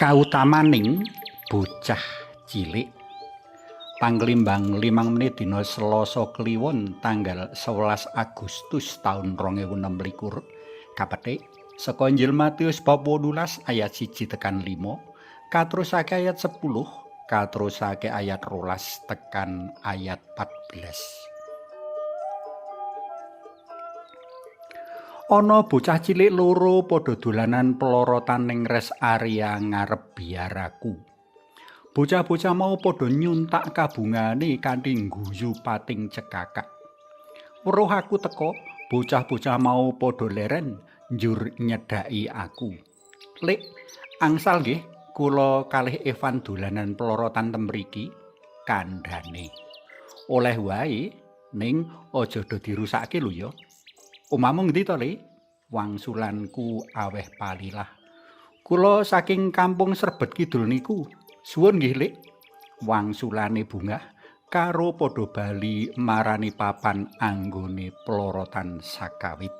Kautamaning bocah cilik. Panglimbang 5 menit dina Selasa Kliwon tanggal 11 Agustus taun 2026 kapetik saka Injil Matius bab 18 ayat 1 tekan 5 katerusake ayat 10 katerusake ayat 12 tekan ayat 14. Ana bocah cilik loro padha dolanan plorotan ning res area ngarep biaraku. Bocah-bocah mau padha nyuntak kabungane kanthi ngguyu pating cekakak. Weruh aku teka, bocah-bocah mau padha leren njur nyedhaki aku. "Lik, angsal nggih, kula kalih Evan dolanan plorotan temriki," kandhane. "Oleh wae, ning aja do dirusake lho ya." "Omahmu ngendi to, Le?" wangsulanku aweh palilah. "Kula saking kampung Srebet Kidul niku." "Suwun nggih, Lik," wangsulane bungah karo padha bali marani papan anggone plorotan sakawit.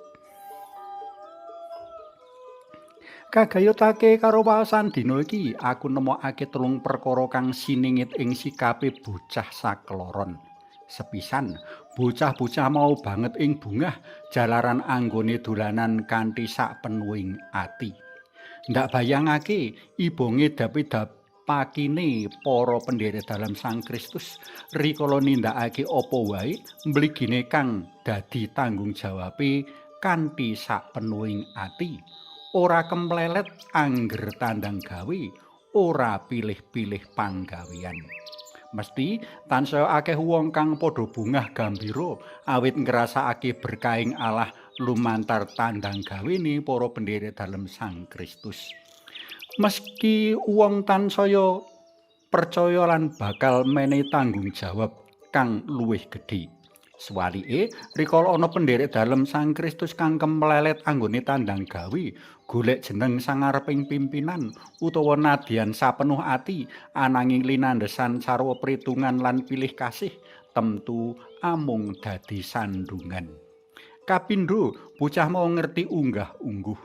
Kagayutake karo waosan dina iki aku nemokake 3 perkara kang siningit ing sikape bocah sakloron. Sepisan, bocah-bocah mau banget ing bungah jalaran anggone dolanan kanthi sakpenuhing ati. Ndak bayangake ibonge pakine para pendherek dalam Sang Kristus rikala nindakake apa wae mligine kang dadi tanggung jawabe kanthi sakpenuhing ati. Ora kemplelet angger tandang gawe, ora pilih-pilih panggawean. Mesti tansaya akeh wong kang padha bungah gambira awit ngrasakake berkahing Allah lumantar tandang gawene para pendherek dalem Sang Kristus. Meski wong tansaya percaya lan bakal menehi tanggung jawab kang luwih gedhe. Suwalike, rikala ana pendherek dalem Sang Kristus kang kemplelet anggone tandang gawe, golek jeneng sangareping pimpinan utawa nadyan sapenuh ati ananging linandhesan sarwa pritungan lan pilih kasih, temtu amung dadi sandungan. Kapindho, bocah mau ngerti unggah-ungguh.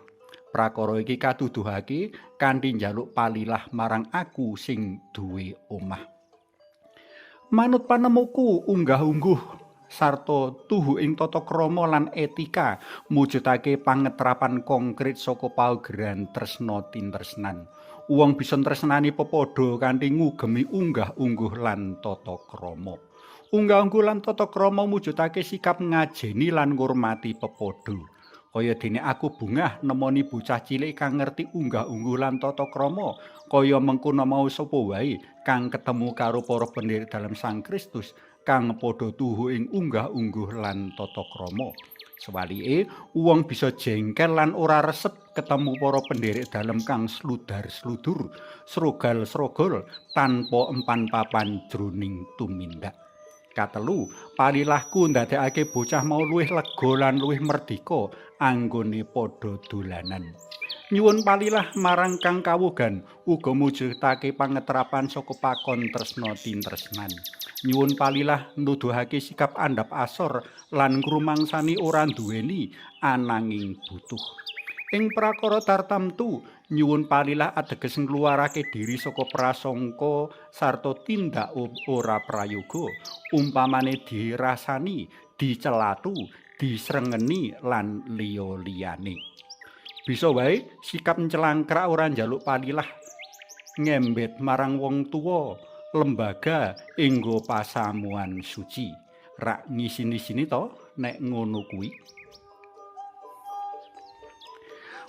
Prakara iki katuduhake kanthi njaluk palilah marang aku sing duwe omah. Manut panemuku unggah-ungguh sarta tuhu ing tata krama lan etika mujudake pangetrapan konkret saka paugeran tresna tintresnan. Wong bisa tresnani pepadha kanthi ngugemi unggah-ungguh lan tata krama. Unggah-ungguh lan tata krama mujudake sikap ngajeni lan ngurmati pepadha. Kaya dene aku bungah nemoni bocah cilik kang ngerti unggah-ungguh lan tata krama, kaya mengkono mau sapa wae kang ketemu karo para pendherek dalam Sang Kristus kang padha tuhu ing unggah-ungguh lan tata krama. Sewalike, wong bisa jengkel lan ora resep ketemu para pendherek dalem kang sludar-sludur, srogal-srogol tanpa empan papan jroning tumindak. Katelu, palilahku ndadekake bocah mau luwih lega lan luwih merdika anggone padha dolanan. Nyuwun palilah marang kang kawugan uga mujudake pangetrapan saka pakon tresna tintresnan. Nyuwun palilah nuduhake sikap andhap asor lan ngrumangsani ora duweni ananging butuh. Ing prakara tartamtu nyuwun palilah ateges ngluarake diri saka prasangka sarta tindak ora prayoga, umpamane dirasani, dicelatu, disrengeni lan liya-liyane. Bisa wae sikap celangkrak ora njaluk palilah ngembet marang wong tuwa, lembaga enggo pasamuan suci. Rak ngisini-sini to nek ngono kuwi.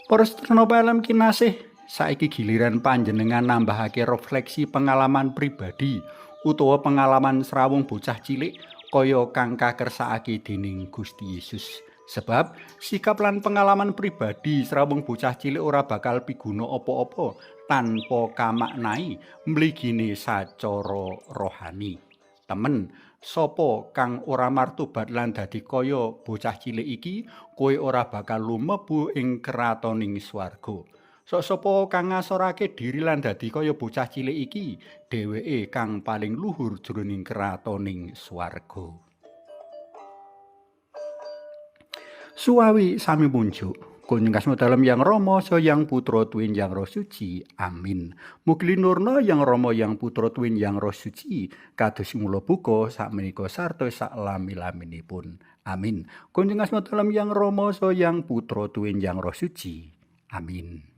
Para sedherek palem kinasih, saiki giliran panjenengan nambahake refleksi pengalaman pribadi utawa pengalaman srawung bocah cilik kaya kang kakersakake dening Gusti Yesus. Sebab sikap lan pengalaman pribadi srawung bocah cilik ora bakal piguna apa-apa tanpa kamaknai mligine sacara rohani. Temen, sapa kang ora martobat lan dadi kaya bocah cilik iki, kowe ora bakal lumebu ing kratoning swarga. Sapa kang ngasorake diri lan dadi kaya bocah cilik iki, dheweke kang paling luhur jroning kratoning swarga. Suwawi sami munjuk, Kunjung kasmu dalem Yang Rama so Yang Putra Tuwin Yang Roh Suci. Amin. Mugi linurna Yang Rama Yang Putra Tuwin Yang Roh Suci kados mula buka sakmenika sarta sak lami-laminipun. Amin. Kunjung kasmu dalem Yang Rama so Yang Putra Tuwin Yang Roh Suci. Amin.